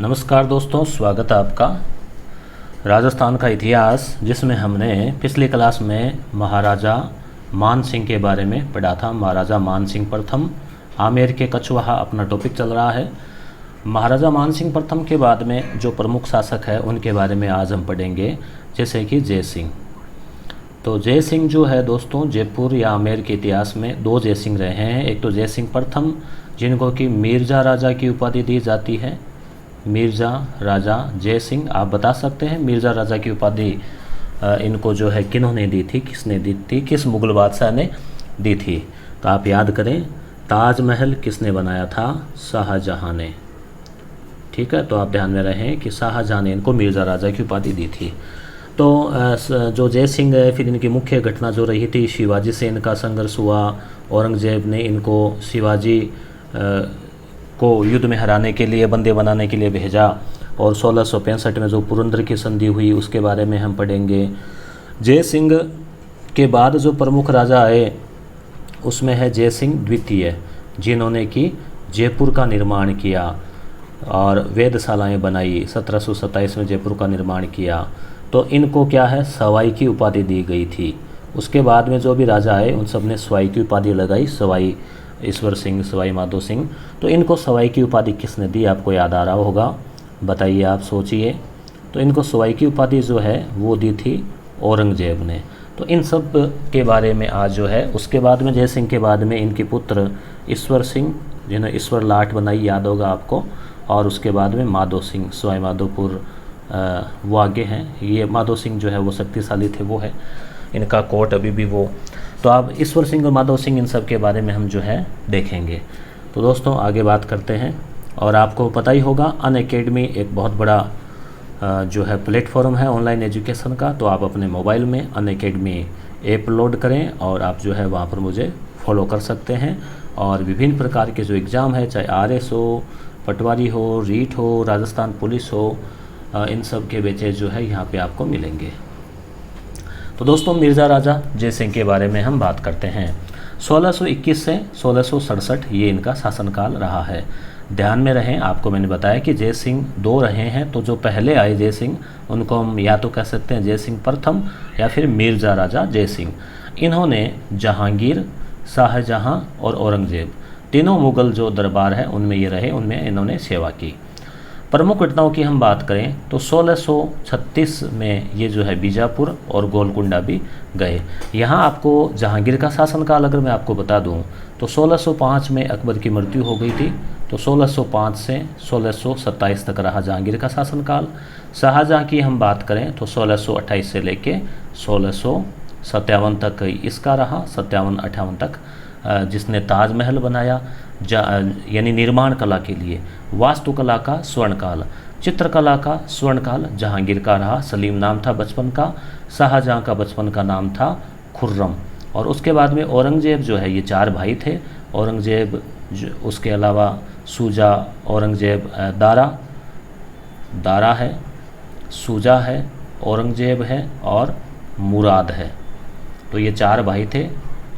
नमस्कार दोस्तों, स्वागत है आपका। राजस्थान का इतिहास, जिसमें हमने पिछली क्लास में महाराजा मान सिंह के बारे में पढ़ा था। महाराजा मान सिंह प्रथम, आमेर के कछवाहा अपना टॉपिक चल रहा है। महाराजा मान सिंह प्रथम के बाद में जो प्रमुख शासक है उनके बारे में आज हम पढ़ेंगे, जैसे कि जय सिंह। तो जय सिंह जो है दोस्तों, जयपुर या आमेर के इतिहास में दो जय सिंह रहे हैं। एक तो जय सिंह प्रथम, जिनको कि मिर्जा राजा की उपाधि दी जाती है। मिर्जा राजा जय सिंह, आप बता सकते हैं मिर्जा राजा की उपाधि इनको जो है किन्होंने दी थी, किसने दी थी, किस मुगल बादशाह ने दी थी? तो आप याद करें, ताजमहल किसने बनाया था? शाहजहां ने। ठीक है, तो आप ध्यान में रहें कि शाहजहां ने इनको मिर्जा राजा की उपाधि दी थी। तो जो जय सिंह है, फिर इनकी मुख्य घटना जो रही थी, शिवाजी से इनका संघर्ष हुआ। औरंगजेब ने इनको शिवाजी को युद्ध में हराने के लिए, बंदे बनाने के लिए भेजा। और 1665 में जो पुरंदर की संधि हुई उसके बारे में हम पढ़ेंगे। जय सिंह के बाद जो प्रमुख राजा आए उसमें है जय सिंह द्वितीय, जिन्होंने कि जयपुर का निर्माण किया और वेधशालाएँ बनाई। 1727 में जयपुर का निर्माण किया। तो इनको क्या है, सवाई की उपाधि दी गई थी। उसके बाद में जो भी राजा आए उन सब ने सवाई की उपाधि लगाई, सवाई ईश्वर सिंह, सवाई माधो सिंह। तो इनको सवाई की उपाधि किसने दी, आपको याद आ रहा होगा, बताइए, आप सोचिए। तो इनको सवाई की उपाधि जो है वो दी थी औरंगजेब ने। तो इन सब के बारे में आज जो है, उसके बाद में जय सिंह के बाद में इनके पुत्र ईश्वर सिंह, जिन्हें ईश्वर लाट बनाई, याद होगा आपको। और उसके बाद में माधो सिंह, सवाई माधोपुर वो आगे हैं। ये माधो सिंह जो है वो शक्तिशाली थे, वो है इनका कोट अभी भी वो। तो आप ईश्वर सिंह और माधव सिंह, इन सब के बारे में हम जो है देखेंगे। तो दोस्तों आगे बात करते हैं। और आपको पता ही होगा, अनअकैडमी एक बहुत बड़ा जो है प्लेटफॉर्म है ऑनलाइन एजुकेशन का। तो आप अपने मोबाइल में अनअकैडमी ऐप लोड करें और आप जो है वहाँ पर मुझे फॉलो कर सकते हैं। और विभिन्न प्रकार के जो एग्ज़ाम है, चाहे RS हो, पटवारी हो, रीट हो, राजस्थान पुलिस हो, इन सब के बैचेज जो है यहाँ पे आपको मिलेंगे। तो दोस्तों मिर्ज़ा राजा जय सिंह के बारे में हम बात करते हैं। 1621 से 1667 ये इनका शासनकाल रहा है। ध्यान में रहें, आपको मैंने बताया कि जय सिंह दो रहे हैं। तो जो पहले आए जय सिंह, उनको हम या तो कह सकते हैं जय सिंह प्रथम या फिर मिर्ज़ा राजा जय सिंह। इन्होंने जहांगीर, शाहजहां और औरंगजेब, तीनों मुग़ल जो दरबार है उनमें ये रहे, उनमें इन्होंने सेवा की। प्रमुख घटनाओं की हम बात करें तो 1636 में ये जो है बीजापुर और गोलकुंडा भी गए। यहाँ आपको जहांगीर का शासनकाल अगर मैं आपको बता दूँ तो 1605 में अकबर की मृत्यु हो गई थी। तो 1605 से 1627 तक रहा जहांगीर का शासनकाल। शाहजहाँ की हम बात करें तो 1628 से लेके 1657 तक इसका रहा, 57-58 तक, जिसने ताजमहल बनाया, यानी निर्माण कला के लिए। वास्तुकला का स्वर्णकाल, चित्रकला का स्वर्णकाल जहांगीर का रहा। सलीम नाम था बचपन का, शाहजहाँ का बचपन का नाम था खुर्रम। और उसके बाद में औरंगजेब जो है, ये चार भाई थे। औरंगजेब, उसके अलावा सूजा, औरंगजेब, दारा है, सूजा है, औरंगजेब है और मुराद है। तो ये चार भाई थे,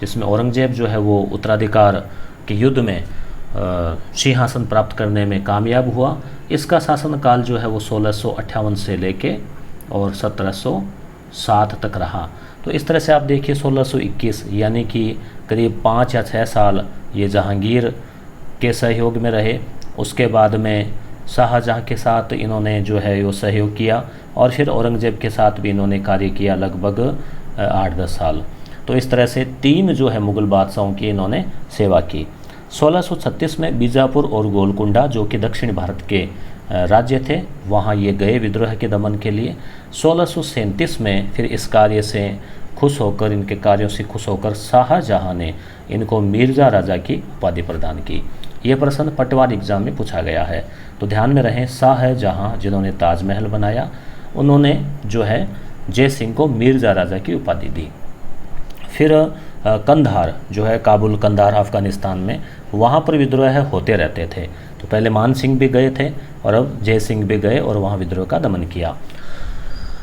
जिसमें औरंगजेब जो है वो उत्तराधिकार के युद्ध में सिंहासन प्राप्त करने में कामयाब हुआ। इसका शासनकाल जो है वो 1658 से लेके और 1707 तक रहा। तो इस तरह से आप देखिए 1621 यानी कि करीब 5 या 6 साल ये जहांगीर के सहयोग में रहे। उसके बाद में शाहजहाँ के साथ इन्होंने जो है वो सहयोग किया और फिर औरंगजेब के साथ भी इन्होंने कार्य किया लगभग 8-10 साल। तो इस तरह से 3 जो है मुग़ल बादशाहों की इन्होंने सेवा की। 1636 में बीजापुर और गोलकुंडा, जो कि दक्षिण भारत के राज्य थे, वहाँ ये गए विद्रोह के दमन के लिए। 1637 में फिर इस कार्य से खुश होकर, इनके कार्यों से खुश होकर शाहजहाँ ने इनको मिर्ज़ा राजा की उपाधि प्रदान की। ये प्रश्न पटवारी एग्जाम में पूछा गया है, तो ध्यान में रहें। शाहजहाँ जिन्होंने ताजमहल बनाया, उन्होंने जो है जय सिंह को मिर्ज़ा राजा की उपाधि दी। फिर कंधार जो है, काबुल, कंधार अफ़गानिस्तान में, वहाँ पर विद्रोह होते रहते थे। तो पहले मान सिंह भी गए थे और अब जय सिंह भी गए और वहाँ विद्रोह का दमन किया।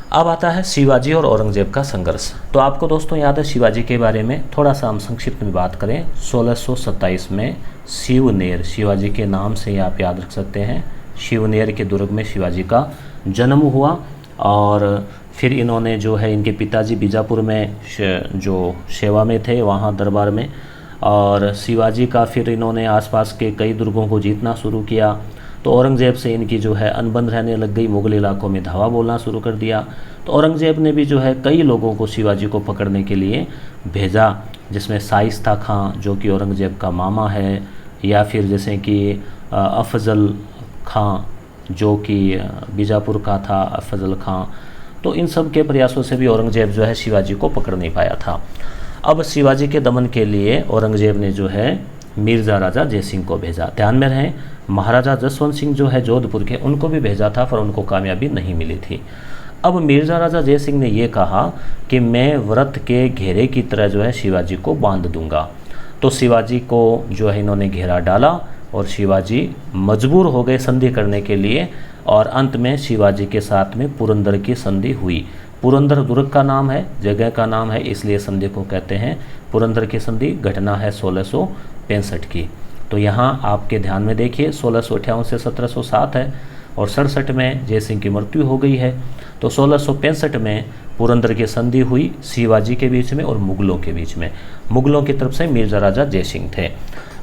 अब आता है शिवाजी और औरंगजेब का संघर्ष। तो आपको दोस्तों याद है शिवाजी के बारे में थोड़ा सा हम संक्षिप्त में बात करें। 1627 में शिवनेर, शिवाजी के नाम से ही आप याद रख सकते हैं, शिवनेर के दुर्ग में शिवाजी का जन्म हुआ। और फिर इन्होंने जो है, इनके पिताजी बीजापुर में जो सेवा में थे वहाँ दरबार में, और शिवाजी का फिर इन्होंने आसपास के कई दुर्गों को जीतना शुरू किया। तो औरंगज़ेब से इनकी जो है अनबन रहने लग गई, मुग़ल इलाकों में धावा बोलना शुरू कर दिया। तो औरंगज़ेब ने भी जो है कई लोगों को शिवाजी को पकड़ने के लिए भेजा, जिसमें शाइस्ता खां जो कि औरंगज़ेब का मामा है, या फिर जैसे कि अफजल खां जो कि बीजापुर का था, अफजल खां। तो इन सब के प्रयासों से भी औरंगज़ेब जो है शिवाजी को पकड़ नहीं पाया था। अब शिवाजी के दमन के लिए औरंगज़ेब ने जो है मिर्ज़ा राजा जयसिंह को भेजा। ध्यान में रहे, महाराजा जसवंत सिंह जो है जोधपुर के, उनको भी भेजा था, पर उनको कामयाबी नहीं मिली थी। अब मिर्ज़ा राजा जयसिंह ने ये कहा कि मैं व्रत के घेरे की तरह जो है शिवाजी को बांध दूंगा। तो शिवाजी को जो है इन्होंने घेरा डाला और शिवाजी मजबूर हो गए संधि करने के लिए, और अंत में शिवाजी के साथ में पुरंदर की संधि हुई। पुरंदर दुर्ग का नाम है, जगह का नाम है, इसलिए संधि को कहते हैं पुरंदर की संधि। घटना है 1665 की। तो यहाँ आपके ध्यान में देखिए 1658 से 1707 है, और 67 में जयसिंह की मृत्यु हो गई है। तो 1665 में पुरंदर की संधि हुई शिवाजी के बीच में और मुगलों के बीच में। मुगलों की तरफ से मिर्ज़ा राजा जयसिंह थे,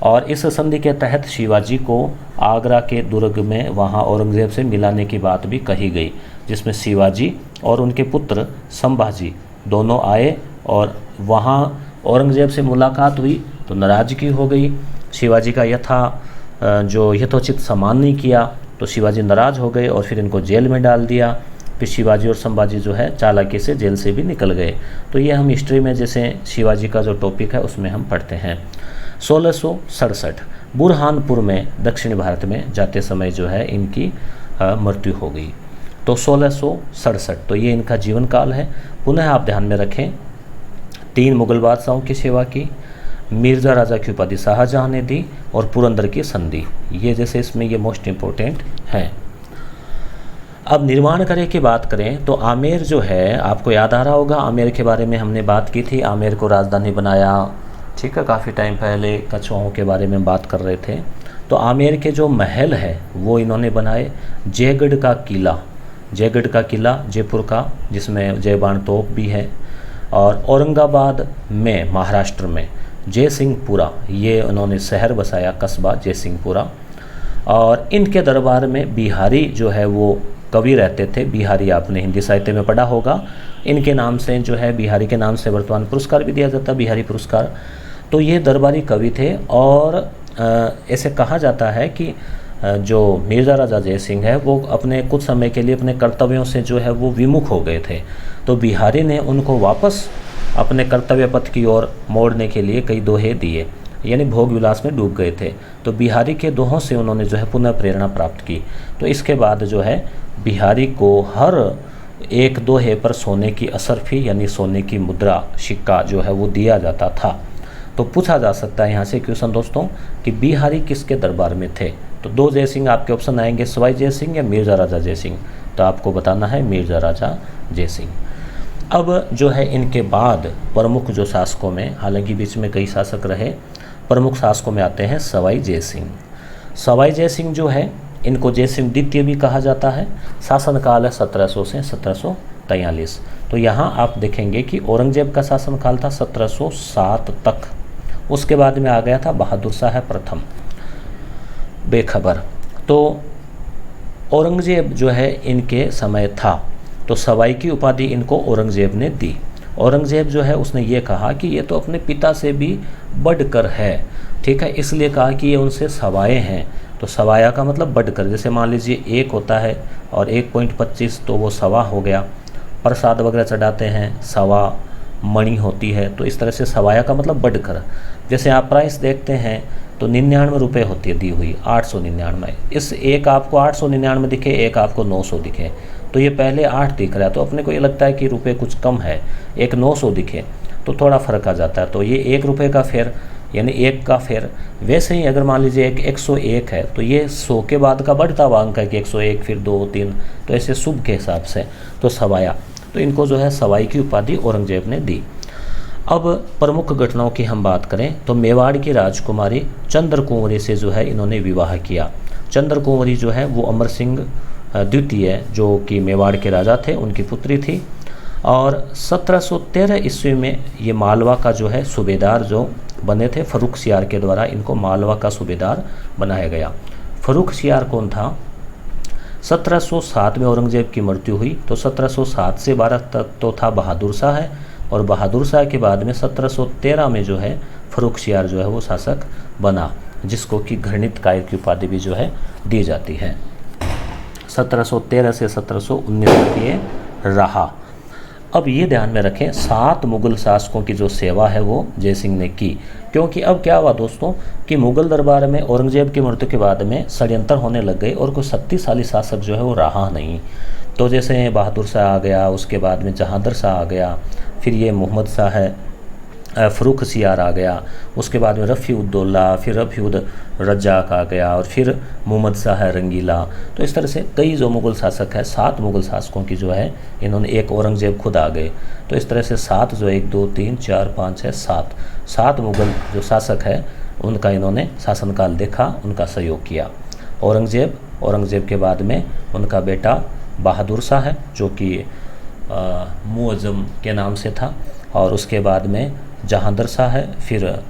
और इस संधि के तहत शिवाजी को आगरा के दुर्ग में वहाँ औरंगज़ेब से मिलाने की बात भी कही गई, जिसमें शिवाजी और उनके पुत्र संभाजी दोनों आए, और वहाँ औरंगज़ेब से मुलाकात हुई तो नाराज़गी हो गई। शिवाजी का यथोचित सम्मान नहीं किया, तो शिवाजी नाराज़ हो गए और फिर इनको जेल में डाल दिया। फिर शिवाजी और संभाजी जो है चालाकी से जेल से भी निकल गए। तो ये हम हिस्ट्री में जैसे शिवाजी का जो टॉपिक है उसमें हम पढ़ते हैं। 1667 बुरहानपुर में दक्षिण भारत में जाते समय जो है इनकी मृत्यु हो गई। तो 1667 तो ये इनका जीवन काल है। पुनः आप ध्यान में रखें, 3 मुगल बादशाहों की सेवा की, मिर्ज़ा राजा की उपाधि शाहजहाँ ने दी, और पुरंदर की संधि, ये जैसे इसमें ये मोस्ट इम्पोर्टेंट है। अब निर्माण कार्य की बात करें तो आमेर जो है, आपको याद आ रहा होगा आमेर के बारे में हमने बात की थी। आमेर को राजधानी बनाया, ठीक है, काफ़ी टाइम पहले कछुओं के बारे में बात कर रहे थे। तो आमेर के जो महल है वो इन्होंने बनाए। जयगढ़ का किला जयपुर का, जिसमें जयबान तोप भी है, और औरंगाबाद में महाराष्ट्र में जयसिंहपुरा, ये उन्होंने शहर बसाया, कस्बा जयसिंहपुरा। और इनके दरबार में बिहारी जो है वो कवि रहते थे। बिहारी आपने हिंदी साहित्य में पढ़ा होगा। इनके नाम से जो है, बिहारी के नाम से वर्तमान पुरस्कार भी दिया जाता है, बिहारी पुरस्कार। तो ये दरबारी कवि थे, और ऐसे कहा जाता है कि जो मिर्ज़ा राजा जयसिंह है वो अपने कुछ समय के लिए अपने कर्तव्यों से जो है वो विमुख हो गए थे। तो बिहारी ने उनको वापस अपने कर्तव्य पथ की ओर मोड़ने के लिए कई दोहे दिए, यानी भोग विलास में डूब गए थे। तो बिहारी के दोहों से उन्होंने जो है पुनः प्रेरणा प्राप्त की। तो इसके बाद जो है बिहारी को हर एक दोहे पर सोने की असरफी, यानी सोने की मुद्रा, सिक्का जो है वो दिया जाता था। तो पूछा जा सकता है यहाँ से क्वेश्चन दोस्तों कि बिहारी किसके दरबार में थे। तो 2 जयसिंह आपके ऑप्शन आएंगे, सवाई जयसिंह या मिर्ज़ा राजा जयसिंह। तो आपको बताना है मिर्ज़ा राजा जयसिंह। अब जो है इनके बाद प्रमुख जो शासकों में, हालांकि बीच में कई शासक रहे, प्रमुख शासकों में आते हैं सवाई जयसिंह। सवाई जयसिंह जो है इनको जयसिंह द्वितीय भी कहा जाता है। शासनकाल है 1700 से 1743। तो यहाँ आप देखेंगे कि औरंगजेब का शासनकाल था 1707 तक। उसके बाद में आ गया था बहादुर शाह प्रथम, बेखबर। तो औरंगजेब जो है इनके समय था, तो सवाई की उपाधि इनको औरंगजेब ने दी। औरंगजेब जो है उसने ये कहा कि ये तो अपने पिता से भी बढ़कर है, ठीक है, इसलिए कहा कि ये उनसे सवाए हैं। तो सवाया का मतलब बढ़कर, जैसे मान लीजिए 1 होता है और 1.25 तो वो सवा हो गया। प्रसाद वगैरह चढ़ाते हैं, सवा मणि होती है, तो इस तरह से सवाया का मतलब बढ़कर। जैसे आप प्राइस देखते हैं तो 99 रुपये होती है दी हुई, 899। इस एक आपको 899 दिखे, एक आपको 900 दिखे, तो ये पहले 8 दिख रहा है, तो अपने को ये लगता है कि रुपये कुछ कम है। एक 900 दिखे तो थोड़ा फ़र्क आ जाता है, तो ये 1 रुपये का फेर, यानी 1 का फेर। वैसे ही अगर मान लीजिए 101 है तो ये 100 के बाद का बढ़ता हुआ अंक है कि 101 फिर 2 3, तो ऐसे शुभ के हिसाब से। तो सवाया, तो इनको जो है सवाई की उपाधि औरंगजेब ने दी। अब प्रमुख घटनाओं की हम बात करें तो मेवाड़ की राजकुमारी चंद्रकुंवरी से जो है इन्होंने विवाह किया। चंद्रकुंवरी जो है वो अमर सिंह द्वितीय जो कि मेवाड़ के राजा थे उनकी पुत्री थी। और 1713 ईस्वी में ये मालवा का जो है सूबेदार जो बने थे फर्रुखसियार के द्वारा, इनको मालवा का सूबेदार बनाया गया। फर्रुखसियार कौन था? 1707 में औरंगजेब की मृत्यु हुई तो 1707 से 12 तक तो था बहादुर शाह है, और बहादुर शाह के बाद में 1713 में जो है फर्रुखसियार जो है वो शासक बना, जिसको कि घृणित कायर की उपाधि भी जो है दी जाती है। 1713 से 1719 तक ये रहा। अब ये ध्यान में रखें 7 मुग़ल शासकों की जो सेवा है वो जय सिंह ने की, क्योंकि अब क्या हुआ दोस्तों कि मुग़ल दरबार में औरंगजेब की मृत्यु के बाद में षड्यंत्र होने लग गए और कोई शक्तिशाली शासक जो है वो रहा नहीं। तो जैसे बहादुर शाह आ गया, उसके बाद में जहांगीर शाह आ गया, फिर ये मोहम्मद शाह है, फर्रुखसियार आ गया, उसके बाद में रफ़ी-उद-दौला, फिर रफ़ी-उद-रज़्ज़ाक़ आ गया, और फिर मोहम्मद शाह रंगीला। तो इस तरह से कई जो मुग़ल शासक है 7 मुग़ल शासकों की जो है इन्होंने, एक औरंगजेब खुद आ गए, तो इस तरह से 7 जो 1 2 3 4 5 है 7 मुग़ल जो शासक है उनका इन्होंने शासनकाल देखा, उनका सहयोग किया। औरंगजेब के बाद में उनका बेटा बहादुर शाह है जो कि मुअज़्ज़म के नाम से था, और उसके बाद में जहांगीर शाह है, फिर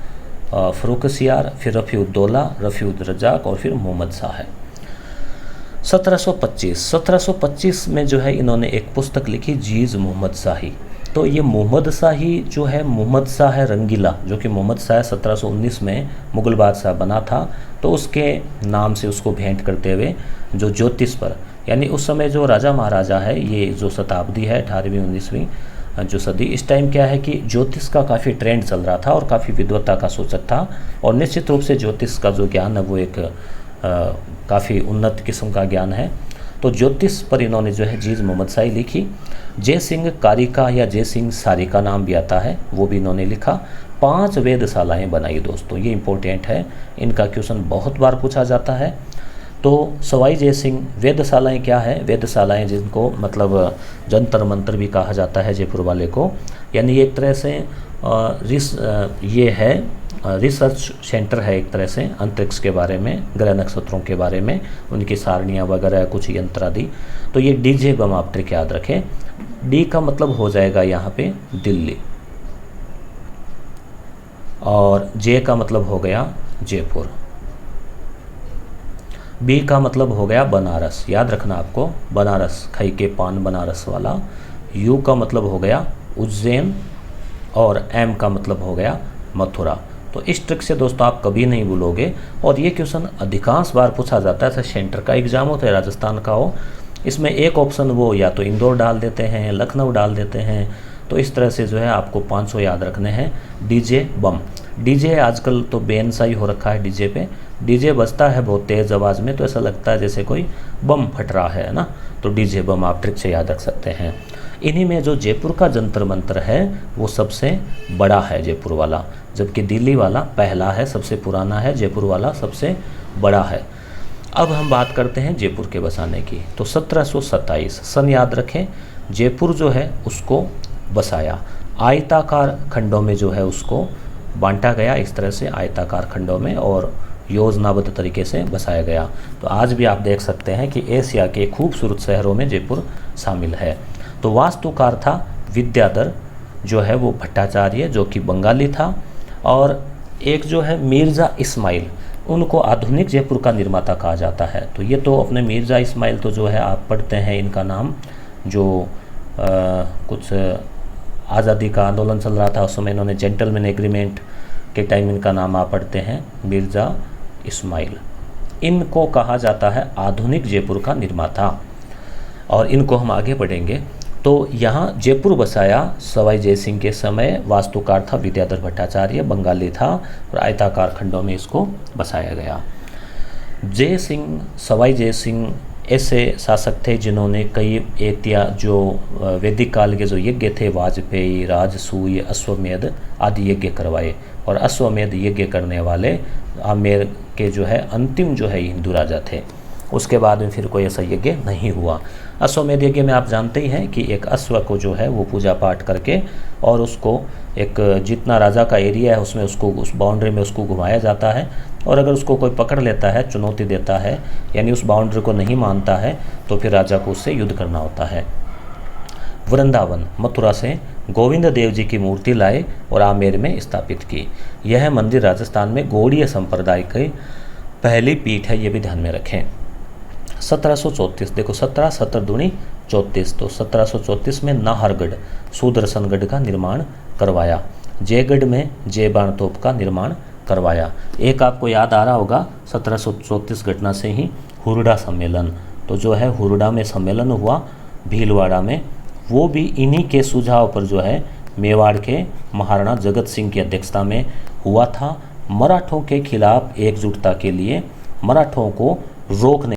फर्रुखसियार, फिर रफ़ी-उद-दौला, रफ़ी-उद-रज़्ज़ाक़ और फिर मोहम्मद शाह है। 1725 में जो है इन्होंने एक पुस्तक लिखी जीज़ मोहम्मद शाही। तो ये मोहम्मद शाही जो है, मोहम्मद शाह रंगीला जो कि मोहम्मद शाह 1719 में मुग़ल बादशाह बना था, तो उसके नाम से उसको भेंट करते हुए जो ज्योतिष पर, यानी उस समय जो राजा महाराजा है, ये जो शताब्दी है 18वीं 19वीं जो सदी, इस टाइम क्या है कि ज्योतिष का काफ़ी ट्रेंड चल रहा था और काफ़ी विद्वत्ता का सूचक था, और निश्चित रूप से ज्योतिष का जो ज्ञान है वो एक काफ़ी उन्नत किस्म का ज्ञान है। तो ज्योतिष पर इन्होंने जो है जीज़ मोहम्मद शाही लिखी। जय सिंह कारिका या जय सिंह सारिका नाम भी आता है, वो भी इन्होंने लिखा। 5 वेधशालाएँ बनाई दोस्तों, ये इंपॉर्टेंट है, इनका क्वेश्चन बहुत बार पूछा जाता है। तो सवाई जय सिंह वेधशालाएँ क्या है? वेधशालाएँ जिनको मतलब जंतर मंतर भी कहा जाता है जयपुर वाले को, यानी एक तरह से ये है रिसर्च सेंटर है एक तरह से, अंतरिक्ष के बारे में, ग्रह नक्षत्रों के बारे में, उनकी सारणियाँ वगैरह कुछ यंत्र आदि। तो ये डीजे बम आप ट्रिक याद रखें। डी का मतलब हो जाएगा यहाँ पे दिल्ली, और जे का मतलब हो गया जयपुर, बी का मतलब हो गया बनारस, याद रखना आपको, बनारस खई के पान बनारस वाला। यू का मतलब हो गया उज्जैन, और एम का मतलब हो गया मथुरा। तो इस ट्रिक से दोस्तों आप कभी नहीं भूलोगे, और ये क्वेश्चन अधिकांश बार पूछा जाता है। सेंटर का एग्जाम हो, तो राजस्थान का हो, इसमें एक ऑप्शन वो या तो इंदौर डाल देते हैं, लखनऊ डाल देते हैं। तो इस तरह से जो है आपको 500 याद रखने हैं। डीजे बम, डीजे आजकल तो बेनसाई हो रखा है डीजे पे, डीजे बजता है बहुत तेज़ आवाज़ में, तो ऐसा लगता है जैसे कोई बम फट रहा है ना, तो डीजे बम आप ट्रिक से याद रख सकते हैं। इन्हीं में जो जयपुर का जंतर मंतर है वो सबसे बड़ा है जयपुर वाला, जबकि दिल्ली वाला पहला है, सबसे पुराना है, जयपुर वाला सबसे बड़ा है। अब हम बात करते हैं जयपुर के बसाने की। तो 1727 सन याद रखें, जयपुर जो है उसको बसाया, आयताकार खंडों में जो है उसको बांटा गया, इस तरह से आयताकार खंडों में, और योजनाबद्ध तरीके से बसाया गया। तो आज भी आप देख सकते हैं कि एशिया के खूबसूरत शहरों में जयपुर शामिल है। तो वास्तुकार था विद्याधर जो है वो भट्टाचार्य, जो कि बंगाली था, और एक जो है मिर्ज़ा इस्माइल, उनको आधुनिक जयपुर का निर्माता कहा जाता है। तो ये तो अपने मिर्ज़ा इस्माइल तो जो है आप पढ़ते हैं इनका नाम, जो कुछ आज़ादी का आंदोलन चल रहा था उस समय, इन्होंने जेंटलमैन एग्रीमेंट के टाइम इनका नाम आप पढ़ते हैं मिर्ज़ा इस्माइल। इनको कहा जाता है आधुनिक जयपुर का निर्माता, और इनको हम आगे बढ़ेंगे। तो यहाँ जयपुर बसाया सवाई जय सिंह के समय, वास्तुकार था विद्याधर भट्टाचार्य, बंगाली था, और आयताकार खंडों में इसको बसाया गया। जय सिंह, सवाई जय सिंह ऐसे शासक थे जिन्होंने कई जो वैदिक काल के जो यज्ञ थे, वाजपेयी, राजसूय, अश्वमेध आदि यज्ञ करवाए, और अश्वमेध यज्ञ करने वाले आमेर के जो है अंतिम जो है हिंदू राजा थे। उसके बाद में फिर कोई ऐसा यज्ञ नहीं हुआ। अश्वमेध यज्ञ में आप जानते ही हैं कि एक अश्व को जो है वो पूजा पाठ करके, और उसको एक जितना राजा का एरिया है उसमें उसको, उस बाउंड्री में उसको घुमाया जाता है, और अगर उसको कोई पकड़ लेता है, चुनौती देता है, यानी उस बाउंड्री को नहीं मानता है, तो फिर राजा को उससे युद्ध करना होता है। वृंदावन, मथुरा से गोविंद देव जी की मूर्ति लाए और आमेर में स्थापित की। यह मंदिर राजस्थान में गौड़ीय संप्रदाय की पहली पीठ है, ये भी ध्यान में रखें। 1734, देखो 17 17 दूनी 34, तो 1734 में नाहरगढ़ सुदर्शनगढ़ का निर्माण करवाया। जयगढ़ में जय बाण तोप का निर्माण करवाया। एक आपको याद आ रहा होगा 1734 घटना से ही हुरडा सम्मेलन, तो जो है हुरडा में सम्मेलन हुआ भीलवाड़ा में, वो भी इन्हीं के सुझाव पर जो है मेवाड़ के महाराणा जगत सिंह की अध्यक्षता में हुआ था। मराठों के खिलाफ एकजुटता के लिए, मराठों को रोकने